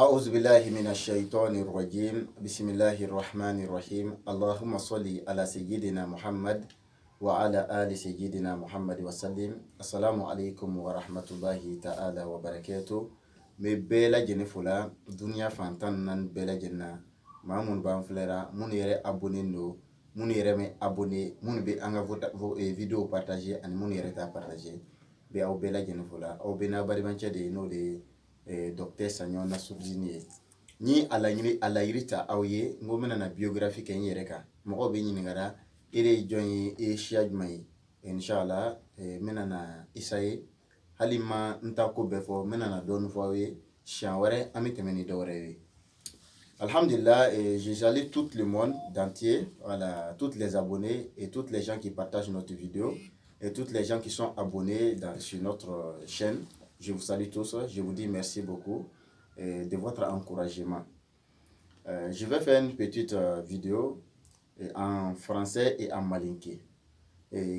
أعوذ بالله من الشيطان الرجيم بسم الله الرحمن الرحيم اللهم صل على سيدنا محمد وعلى آل سيدنا محمد وسلم السلام عليكم ورحمة الله تعالى وبركاته مبلا جنفلا دنيا فانتان بلا جنة مامون بانفلرا من يري أبوني نو من يري مي أبوني من بي أنغا فيديو بارتاجي أن من يري تا بارتاجي بي أو بلا جنفلا أو بنا باري بانشا دي نو دي Docteur Sagnon Nassourdine ni ala yirita aw ye ngo mena na biographie ke yere ka mo be nyini ngara ere joyi e shiaj mai inshallah mena na isaye halima ntako befo mena na don fo we shanware amitemeni dore. Alhamdulillah, je salue tout le monde d'entier, voilà, tous les abonnés et tous les gens qui partagent notre vidéo et tous les gens qui sont abonnés sur notre chaîne. Je vous salue tous, je vous dis merci beaucoup de votre encouragement. Je vais faire une petite vidéo en français et en malinké.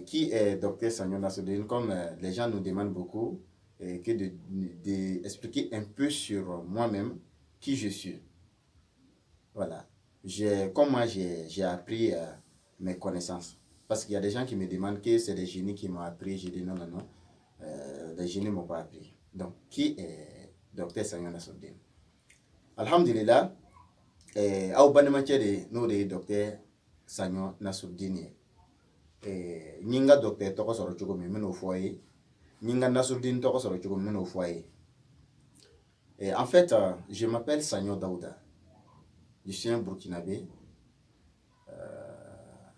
Qui est Dr Sagnon Nassourdine? Comme les gens nous demandent beaucoup, que d'expliquer un peu sur moi-même, qui je suis. Voilà. Comment j'ai appris mes connaissances. Parce qu'il y a des gens qui me demandent que c'est des génies qui m'ont appris. J'ai dit non, non, non. Les génies ne m'ont pas appris. Donc, qui est Dr Sagnon Nassourdine? Alhamdulillah, au de nous de Dr Sagnon Nassourdine. Ninga Dr Toko Soro Chukomi Meno Foye. Ninga Nassourdine Toko Soro Chukomi Meno Foye. En fait, je m'appelle Sagnon Daouda. Je suis un Burkinabé.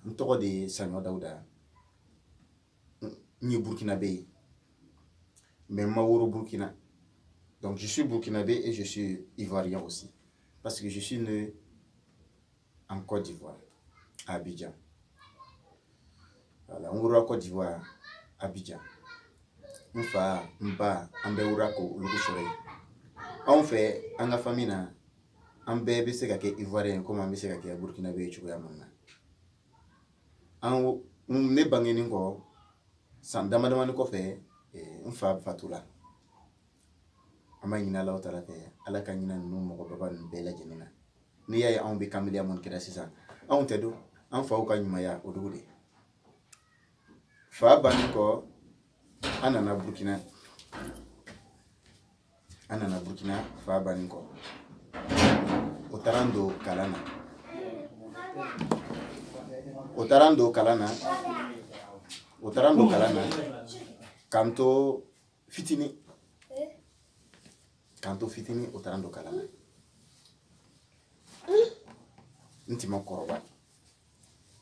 Ntoko de Sagnon Daouda. Ni Burkinabé. Mais Maouro Burkina. Donc je suis burkinabé et je suis ivoirien aussi. Parce que je suis né en Côte d'Ivoire, à Abidjan. Voilà, on est Côte d'Ivoire, Abidjan. On fait un beurako, le soleil. On fait en la famille, un bébé c'est qu'un ivoirien comme un monsieur qui est burkinabé et tu vois maintenant. On est bangé n'importe sans demander quoi faire, on fait fatula. Ama ñina law tala fe ala ka ñina nu mo baba nu bela jenina ni yaay on be kamilia mon kira sisa on tedo an fa ka ñuma ya odude fa ban ko anana burkina fa ban ko otarando kalana kanto fitini otarando kalana ntimo koroba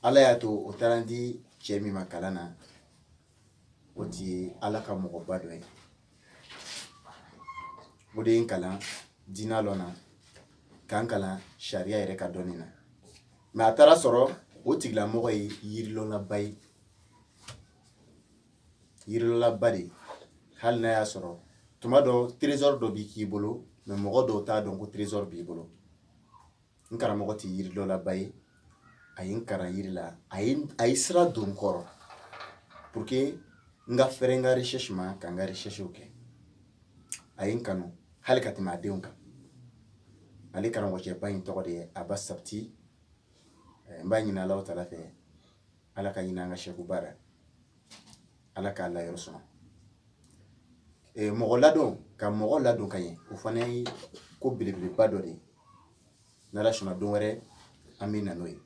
ala ya to otarandi chemi makalana oti ala ka mogo badwe bodin kala dina lona kankala sharia yere ka donina ma atara soro otigla mogo yirilo la badi hal na ya soro tuma do trésor do bi ki bolo mais mogo do ta donc trésor bi bolo nkara mogo ti yirilo la bay ayin kara yirila ayi sira don koro pour que nga fere nga recherche ma ka nga recherche oke ayin kanu hali katima deunka ali kara mo che bayin to de abasabti mbanyi na law tala fe ala ka yina nga sheku bara ala ka la yorso mogo ladon kaye o fana yi ko belebeleba dɔ de n'ala sɔnna don wɛrɛ an bɛ na n'o ye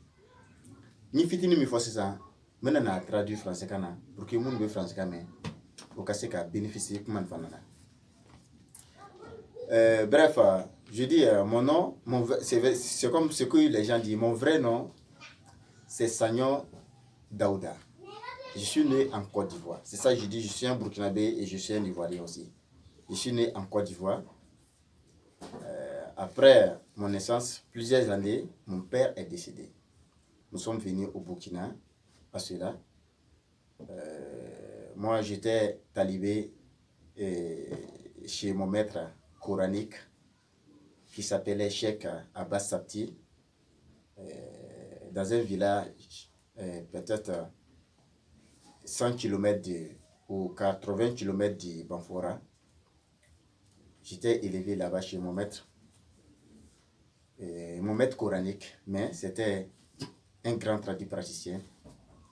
ni fitini min fɔ sisan n bɛna na traduire français kan na pour que minnu bɛ français kan mɛn o ka se ka bénéficier kuma nin fana na. Bref, je dis mon nom, c'est comme ce que les gens disent, mon vrai nom c'est Sagnon Daouda. Je suis né en Côte d'Ivoire. C'est ça que je dis, je suis un Burkinabé et je suis un Ivoirien aussi. Je suis né en Côte d'Ivoire. Après mon naissance, plusieurs années, mon père est décédé. Nous sommes venus au Burkina, à cela. Moi, j'étais talibé chez mon maître coranique qui s'appelait Cheikh Abbas Sapti, dans un village peut-être 100 km ou 80 km de Banfora. J'étais élevé là-bas chez mon maître. mon maître coranique, mais c'était un grand praticien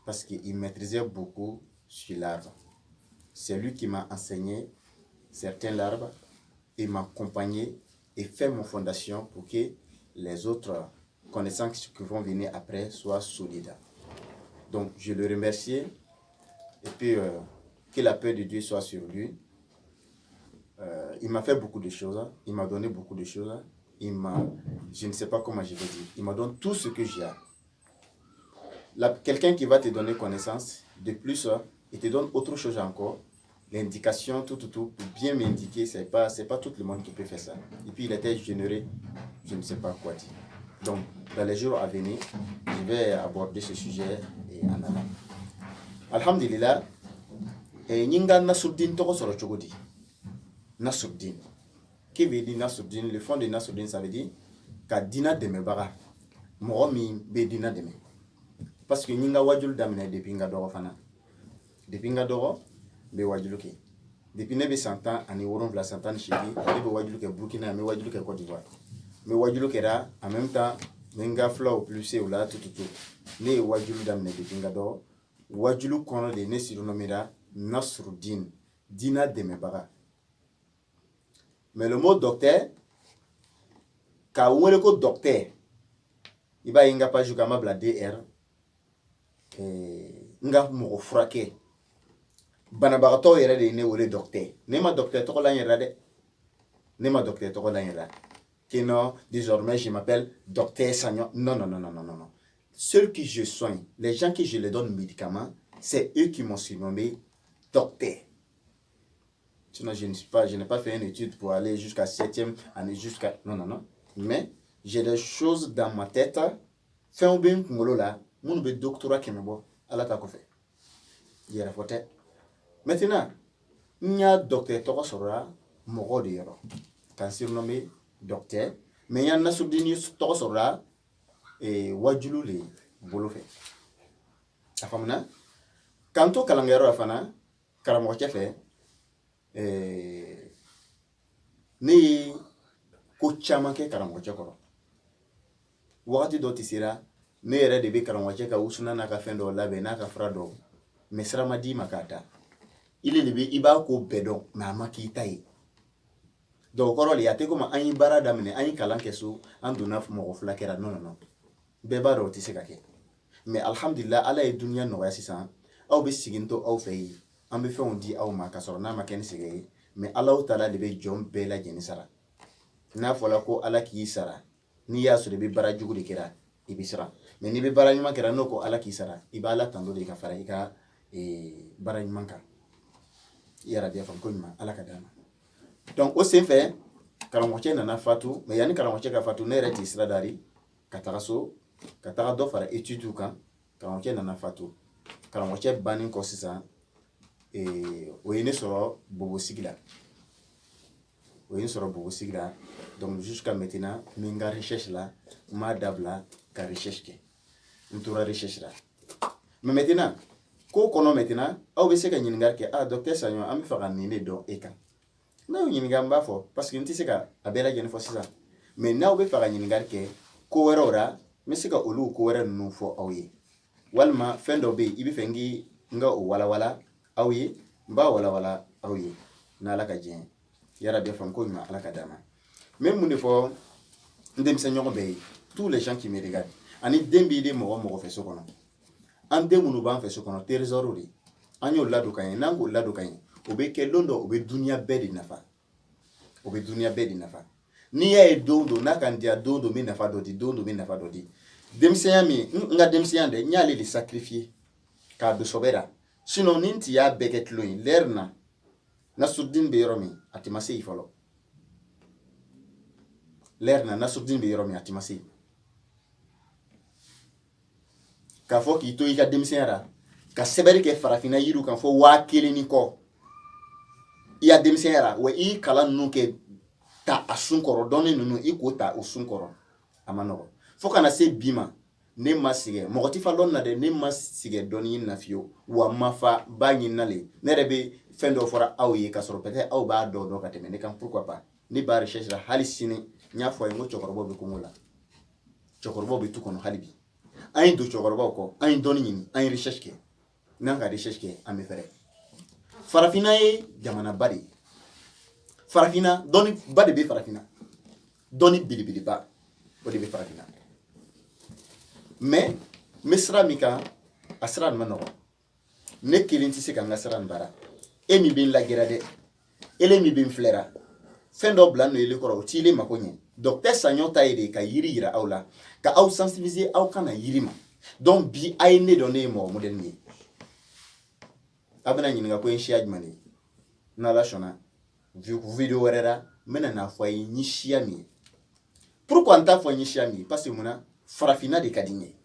parce qu'il maîtrisait beaucoup sur l'arbre. C'est lui qui m'a enseigné certains larves et m'a accompagné et fait mon fondation pour que les autres connaissances qui vont venir après soient solides. Donc, je le remercie et puis que la paix de Dieu soit sur lui. Il m'a fait beaucoup de choses, il m'a donné beaucoup de choses, je ne sais pas comment je vais dire, il m'a donné tout ce que j'ai. Quelqu'un qui va te donner connaissance, de plus, il te donne autre chose encore, l'indication, tout, pour bien m'indiquer, c'est pas tout le monde qui peut faire ça. Et puis il était généreux, je ne sais pas quoi dire. Donc, dans les jours à venir, je vais aborder ce sujet et en allant. Alhamdulillah, Nyinga Nasruddin Toko Soro Chogodi. Nasruddin. Qui veut dire Nasruddin? Le fond de Nasruddin, ça veut dire ka dina deme baga. Moro mi be dina deme. Parce que Nyinga wajul damine depuis nga doro fana. Depuis nga doro, be wajulu ke. Depuis nebe 100 ans, ani woron vla 100 ans chiki, be wajulu ke Burkina, me wajulu ke Côte d'Ivoire. Me wajulu ke ra, en même temps, menga fla au plus ou là tout. Ne wajulu damine depuis nga doro. Wajulu kono de ne sironomira Nasruddin. Dina deme baga. Mais le mot docteur, ka wele ko docteur, iba inga pa juga mabla DR, nga mo frake. Banabagato yere de ne wele docteur. Ne ma docteur to la yera de. Ne ma docteur to la yera. Que non, désormais je m'appelle docteur Sagnon. Non. Ceux qui je soigne, les gens qui je les donne médicaments, c'est eux qui m'ont surnommé docteur. Sinon, je n'ai pas fait une étude pour aller jusqu'à 7e année, jusqu'à... Non. Mais j'ai des choses dans ma tête. Fais un bien pour là. Mon doctorat qui me voit. Allah t'a fait. Il y a la photo. Maintenant, il y a docteur Toko Sora, Moro de Yoro. Quand surnommé docteur. Mais il y a un Nasruddin Toko Sora et Wajulu le Bolo fait. La femme, quand on kalangero la fana, Karamoche fait. Ne ko caman kɛ karamɔgɔcɛ kɔrɔ wagati dɔ tɛ sera ne yɛrɛ de bɛ karamɔgɔcɛ ka usuna n'a ka fɛn dɔw labɛn n'a ka fura dɔw mais sira ma d'i ma k'a ta i b'a ko bɛɛ dɔn mais a ma k'i ta ye donc o kɔrɔ de a tɛ komi an ye baara daminɛ an ye kalan kɛ so an donna mɔgɔ fila kɛra non bɛɛ b'a dɔn o tɛ se ka kɛ mais alhamdulillah ala ye duniya nɔgɔya sisan aw bɛ sigin to aw fɛ yen an bɛ fɛnw di aw ma ka sɔrɔ n'a ma kɛ ni sɛgɛn ye mais Allahu Taala de bɛ jɔn bɛɛ lajɛlen sara n'a fɔla ko ala k'i sara n'i y'a sɔrɔ i bɛ baara jugu de kɛra i bɛ siran mais n'i bɛ baara ɲuman kɛra n'o ko ala k'i sara i b'a ala tanto de ka fara i ka baara ɲuman kan i yɛrɛ bɛ faamu ko ɲuman ala ka d'a ma donc o sen fɛ karamɔgɔcɛ nana fatu mais yanni karamɔgɔcɛ ka fatu ne yɛrɛ tɛ sira dari ka taga so ka taga dɔ fara étude kan karamɔgɔcɛ nana fatu karamɔgɔcɛ bannen kɔ sisan o ye ne sɔrɔ bobosigi la donc jusqu'à maintenant min ka recherche la n m'a dabila ka recherche kɛ n tora recherche la mais maintenant ko kɔnɔ maintenant aw bɛ se ka ɲininkali kɛ docteur Sagnon an bɛ fɛ ka nin de dɔn e kan n'aw ɲininka n b'a fɔ parce que n tɛ se ka a bɛɛ lajɛlen fɔ sisan mais n'aw bɛ fɛ ka ɲininkali kɛ ko wɛrɛw la n bɛ se ka olu ko wɛrɛ ninnu fɔ aw ye walima fɛn dɔ bɛ yen i bɛ fɛ n ka o walawala aw ye n b'a walawala aw ye n'ala ka diɲɛ yara bɛ faamu ko ɲuman ala ka d'a ma n bɛ mun de fɔ n denmisɛnɲɔgɔn bɛɛ ye tous les gens qui me regardent ani den b'i de mɔgɔ fɛ so kɔnɔ an den minnu b'an fɛ so kɔnɔ trésor de an y'o ladon ka ɲɛ n'an k'o ladon ka ɲɛ o bɛ kɛ don dɔ o bɛ duniya bɛɛ de nafa n'i y'a ye don n'a kan diya don n bɛ nafa dɔ di don n bɛ nafa dɔ di denmisɛnya min n ka denmisɛnya dɛ n y'ale de sacrifier k'a don sɔbɛ la sinon ni n t'i y'a bɛɛ kɛ tulon ye l'heure na Nasruddin bɛ yɔrɔ min a tɛ ma se yen fɔlɔ l'heure na Nasruddin bɛ yɔrɔ min a tɛ ma se yen k'a fɔ k'i to i ka denmisɛnya la ka sɛbɛnni kɛ farafinna yiriw kan fɔ 1000 ni kɔ i ya denmisɛnya la wa i kalan ninnu kɛ ta a sun kɔrɔ dɔnni ninnu i k'o ta o sun kɔrɔ a ma nɔgɔ fo kana se bi ma ne ma sigɛ mɔgɔ ti fa dɔnni na dɛ ne ma sigɛ dɔnni na fiyewu wa ma fa ba ɲini na le ne yɛrɛ bɛ fɛn dɔ fɔra aw ye ka sɔrɔ peut-être aw b'a dɔn ka tɛmɛ ne kan pourquoi pas ne b'a recherche la hali sini n y'a fɔ a ye n ko cɛkɔrɔbaw bɛ kungo la cɛkɔrɔbaw bɛ tu kɔnɔ hali bi an ye don cɛkɔrɔbaw kɔ an ye dɔnni ɲini an ye recherche kɛ n'an ka recherche kɛ an bɛ fɛrɛ farafinna ye jamanaba de ye farafinna dɔnni ba de bɛ farafinna dɔnni belebeleba o de bɛ farafinna mais n bɛ sira min kan a sira nin ma nɔgɔn ne kelen tɛ se ka n ka sira nin baara e min bɛ n lagɛrɛ dɛ ele min bɛ n filɛra fɛn dɔ bila n'o ye kɔrɔ o t'i le mako ɲɛ docteur Saɲɔ ta ye de ka yiri yira aw la ka aw sensibiliser aw kana yiri ma donc bi a ye ne dɔn ne ye mɔgɔ modèle min ye a bɛna ɲininka ko n siya jumɛn de ye n'Ala sɔnna video wɛrɛ la n bɛna n'a fɔ a ye n ye siya min ye pourquoi n t'a fɔ n ye siya min ye parce que mun na farafinna de ka di n ye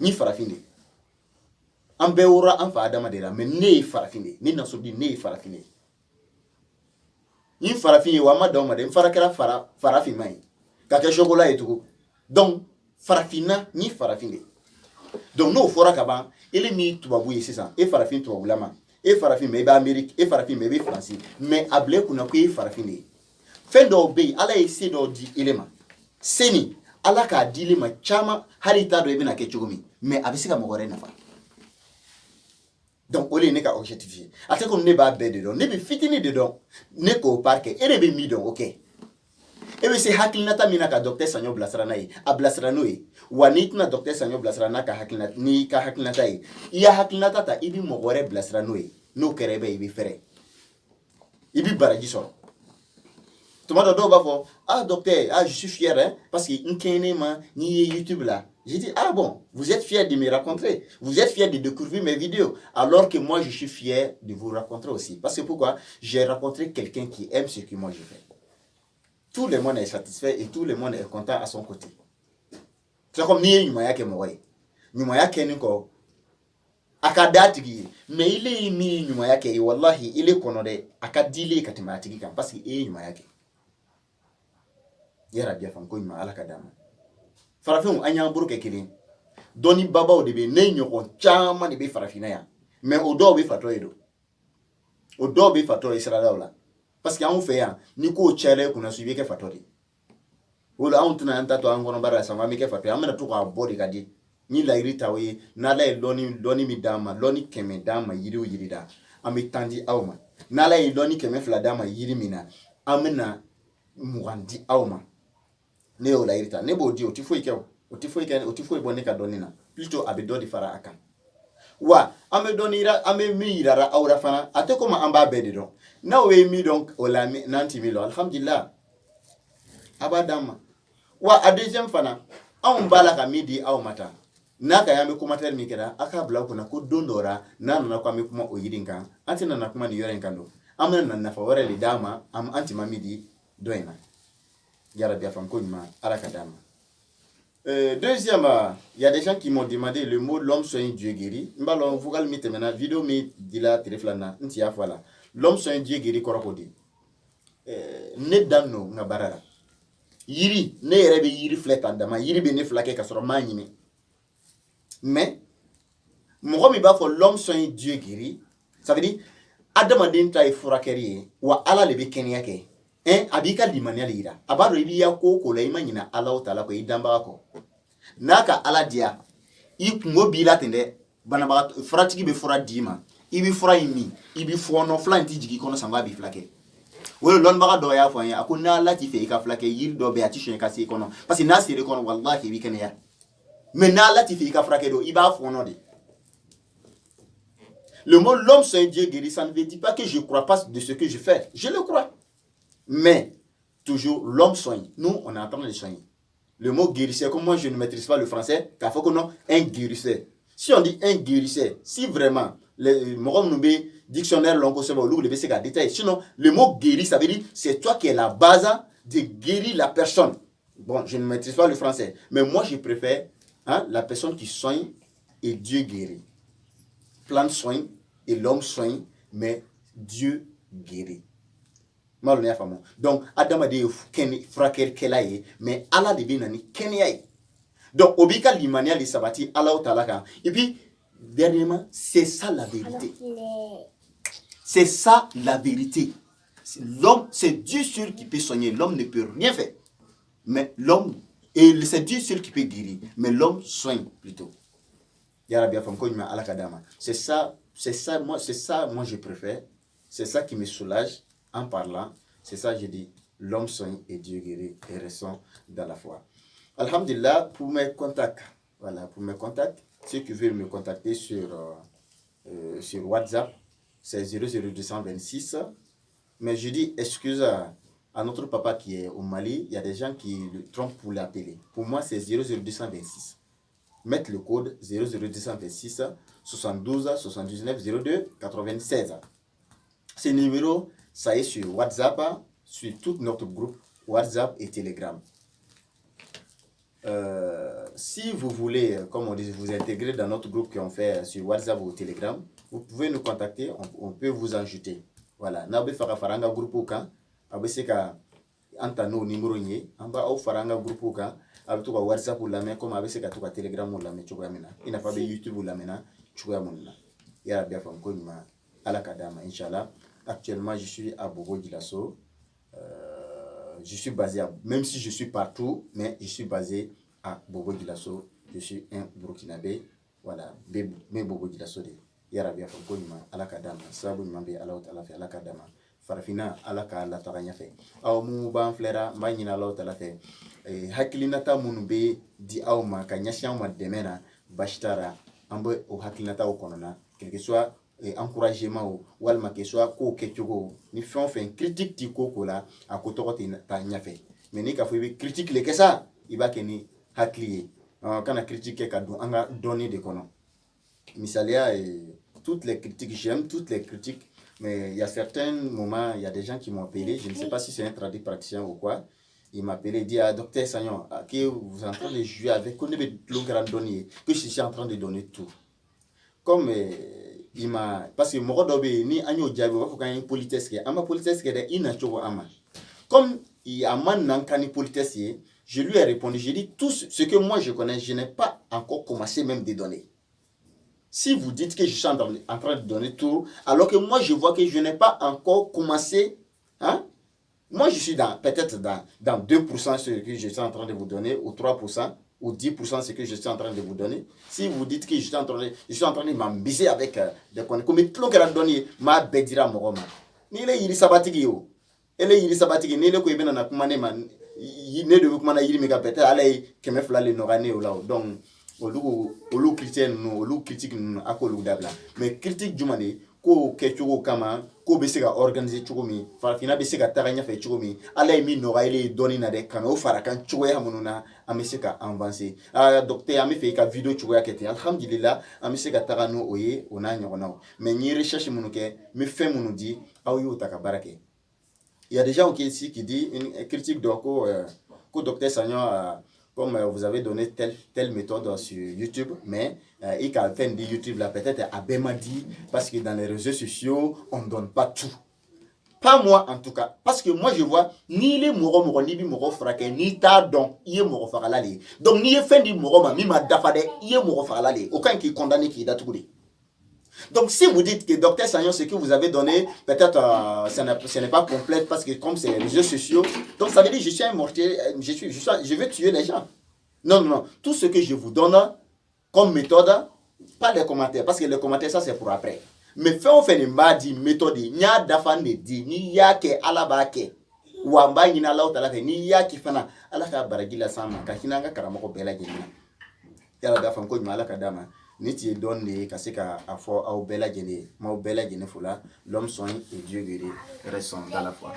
n ye farafin de ye an bɛɛ wora an fa Adama de la mais ne ye farafin de ye ne Nasrudin ne ye farafin de ye n ye farafin ye wa n ma dan o ma dɛ n fara kɛra farafin ma ye ka kɛ chocolat ye tugun donc farafinna n ye farafin de ye donc n'o fɔra ka ban ele min tubabu ye sisan e farafin tubabulama e farafin mais i bɛ Amérique e farafin mais i bɛ Faransi mais a bila e kunna ko e ye farafin de ye fɛn dɔw bɛ yen Ala ye se dɔw di ele ma se nin Ala k'a di ele ma caman hali i t'a dɔn i bɛna kɛ cogo min mais a bɛ se ka mɔgɔ wɛrɛ nafa donc o de ye ne ka objectif ye a tɛ komi ne b'a bɛɛ de dɔn ne bɛ fitinin de dɔn ne k'o part kɛ e de bɛ min dɔn o kɛ e bɛ se hakilinata min na ka docteur Saɲɔ bilasira n'a ye a bilasira n'o ye wa n'i tɛna docteur Saɲɔ bilasira n'a ka hakilinata n'i ka hakilinata ye i y'a hakilinata ta i bɛ mɔgɔ wɛrɛ bilasira n'o ye n'o kɛra i bɛ i bɛ fɛrɛ i bɛ baraji sɔrɔ tuma dɔ dɔw b'a fɔ ah docteur ah je suis fier hein parce que n kɛɲɛ ma n'i ye YouTube la j'ai dit ah bon vous êtes fier de me rencontrer vous êtes fier de découvrir mes vidéos alors que moi je suis fier de vous rencontrer aussi parce que pourquoi j'ai rencontré quelqu'un qui aime ce que moi je fais. Tout le monde est satisfait et tout le monde est content à son côté. C'est comme ni ɲumanya kɛ mɔgɔ ye ɲumanya kɛ nin kɔ a ka d'a tigi ye mais ile ye min ɲumanya kɛ ye wallahi ile kɔnɔ dɛ a ka di ile ye ka tɛmɛ a tigi kan parce que e ye ɲumanya kɛ yara biya fam ko ɲuman Ala ka d'a ma farafinw an y'an bolo kɛ kelen dɔnni babaw de bɛ ne ɲɔgɔn caman de bɛ farafinna yan mais o dɔw bɛ fatɔ ye don o dɔw bɛ fatɔ ye siradaw la parce que anw fɛ yan ni ko cayara i kunna so i bɛ kɛ fatɔ de o la anw tɛna an ta to an kɔnɔ baara la sisan an bɛ kɛ fatɔ ye an bɛna to k'a bɔ de ka di ni layiru ta o ye n'Ala ye dɔnni min d'an ma dɔnni 100 d'an ma yiri o yiri da an bɛ tan di aw ma n'Ala ye dɔnni 200 d'an ma yiri min na an bɛna 20 di aw ma ne y'o layiru ta ne b'o di o tɛ foyi kɛ o tɛ foyi bɔ ne ka dɔnni na plutôt a bɛ dɔ de fara a kan wa an bɛ dɔnni yira an bɛ min yirara aw la fana a tɛ komi an b'a bɛɛ de dɔn n'aw ye min dɔn o la n'an tɛ min dɔn alhamdulilah a b'a d'an ma wa a deuxième fana anw b'a la ka min di aw ma tan n'a ka y'an bɛ commentaire min kɛra a k'a bila aw kunna ko don dɔ la n'a nana ko an bɛ kuma o yiri in kan an tɛ nana kuma nin yɔrɔ in kan don an bɛna nafa wɛrɛ de d'a ma an tɛ ma min di dɔ in na yarabi a fam ko ɲuman Ala ka d'a ma. Deuxième, il y a des gens qui m'ont demandé le mot l'homme soigne Dieu guérit. M'balon vocal mi temena vidéo mi dila teleflana nti ya voilà. L'homme soigne Dieu guérit korokodi. Ne danno nga barara. Yiri ne yere be yiri fleta dama yiri be ne flake ka soro ma nyimi. Mais mo mi ba fo l'homme soigne Dieu guérit. Ça veut dire adama den tay furakeri wa ala le be kenya ke. Abika limania lira abado ibi ya ko la imanyina ala o tala ko idamba ko naka ala dia ikungo bila tende bana ba fratigi be fura dima ibi fura imi ibi fono flanti jigi kono samba bi flake wolo lon baga do ya fo ya akuna lati fe ka flake yir do be ati shen ka se kono parce que na sere kono wallahi bi kenya mais na lati fe ka flake do iba fono de. Le mot l'homme c'est un Dieu guéri, ça ne veut dire pas que je crois pas de ce que je fais, je le crois. Mais, toujours, l'homme soigne. Nous, on est en train de soigner. Le mot guérisseur, comme moi je ne maîtrise pas le français, car faut que non, un guérisseur. Si on dit un guérisseur, si vraiment, le dictionnaire l'oncle se va au détail. Sinon, le mot guéri, ça veut dire, c'est toi qui es la base de guérir la personne. Bon, je ne maîtrise pas le français, mais moi je préfère la personne qui soigne et Dieu guérit. Plante soigne et l'homme soigne, mais Dieu guérit. Donc, Adam a dit fraquer kelaye, mais Allah de binani kenyaye. Donc, obika limania li sabati Allah au talaka. Et puis, dernièrement, c'est ça la vérité. C'est ça la vérité. L'homme, c'est Dieu seul qui peut soigner. L'homme ne peut rien faire. Mais l'homme Et c'est Dieu seul qui peut guérir. Mais l'homme soigne plutôt. C'est ça, moi je préfère. C'est ça qui me soulage en parlant. C'est ça, je dis, l'homme soigne et Dieu guérit et restons dans la foi. Alhamdulillah, pour mes contacts, ceux qui veulent me contacter sur WhatsApp, c'est 00226. Mais je dis excuse à notre papa qui est au Mali, il y a des gens qui le trompent pour l'appeler. Pour moi, c'est 00226. Mettre le code 00226 72 79 02 96. Ce numéro, ça est sur WhatsApp, sur tout notre groupe WhatsApp et Telegram. Si vous voulez, comme on dit, vous intégrer dans notre groupe qu'on fait sur WhatsApp ou Telegram, vous pouvez nous contacter, on peut vous ajouter. Voilà. N'a pas fait faranga groupe kan, abeseka antano numéro nye, amba au faranga groupe kan. Avec tout WhatsApp ou la main comme avec ce que tu as Telegram ou la main tu vois maintenant il n'a pas de YouTube ou la main tu vois maintenant il y a bien fait encore une à la kadama inchallah. Actuellement je suis à Bobo Dioulasso, je suis basé à, même si je suis partout mais je suis basé à Bobo Dioulasso. Je suis un Burkinabé, voilà, mais Bobo Dioulasso de il y a bien fait encore une à la kadama sabu mambe à la kadama farafina ala ka la taganya fe aw mu ban flera manyina law tala fe hakilinata munu be di aw ma ka nyashan ma demena bashtara ambe o hakilinata o konona quelque soit encouragement o walma que soit ko ketchogo ni fon fen critique ti ko la a ko to ta nyafe mais ni ka fo be critique le kessa iba ke ni hakliye kana critique ka do anga donner de kono misalia toutes les critiques j'aime toutes les critiques. Mais il y a certains moments, il y a des gens qui m'ont appelé, je ne sais pas si c'est un traduit praticien ou quoi. Il m'a appelé, il dit à Docteur Sagnon, que vous êtes en train de jouer avec, qu'on est le grand donné, que je suis en train de donner tout. Comme il m'a, parce que moi, ni Agno Diabo, il faut qu'il y ait une politesse, ama politesse qui est inachobo ama. Comme il y a man nankani politesse, je lui ai répondu, j'ai dit tout ce que moi je connais, je n'ai pas encore commencé même de donner. Si vous dites que je suis en train de donner tout, alors que moi je vois que je n'ai pas encore commencé, hein? Moi je suis peut-être dans 2% ce que je suis en train de vous donner, ou 3%, ou 10% ce que je suis en train de vous donner. Si vous dites que je suis en train de m'embêter avec des connaissances, comme tout le monde a donné, ma bédira moroma. Ni le yiri sabatigi yo. Ele yiri sabatigi, ni le ko ibena na kumane man, ne de kumana yiri mega peut-être allez keme flale norane ou là. Donc olu critique nous olu critique nous akolu dabla mais critique jumane ko kechugo kama ko be se ka organiser chugo mi farafina be se ka taganya fe chugo mi ala mi no gaile doni na de kana o farakan chugo ya mununa amese ka avancer docteur ame fe ka vidéo chugo ya kete alhamdulillah amese ka tagano oye ona nyona mais ni recherche munuke me fait munu di awu taka barake. Il y a des gens qui ici qui dit une critique donc ko docteur Sagnon comme vous avez donné telle méthode sur YouTube, mais il a fait de YouTube là peut-être à Bemadi, parce que dans les réseaux sociaux, on ne donne pas tout. Pas moi en tout cas, parce que moi je vois ni les moro ni les moro fraqué ni ta don, il est moro faralali. Donc ni fait du moro mi ma dafade, il est moro faralali. Aucun qui condamné qui datouri. Donc si vous dites que Docteur Sagnon, ce que vous avez donné, peut-être ce n'est pas complet parce que comme c'est les réseaux sociaux, donc ça veut dire que je suis un mortier, je veux tuer les gens. Non, non, non. Tout ce que je vous donne comme méthode, pas les commentaires, parce que les commentaires, ça c'est pour après. Mais fait on fait une méthode, il y a d'affaires dit, ni ya ke alabake, wamba ni na lao talaka, ni ya ki fana, alaka baragila sama, kahinanga karamoko bela jeni. Yala d'affaires ko nyala kadama. Ni tu es donné, parce qu'à fort au bel agéné, ma bel agéné fula, l'homme soigne et Dieu guérit, restons dans la foi.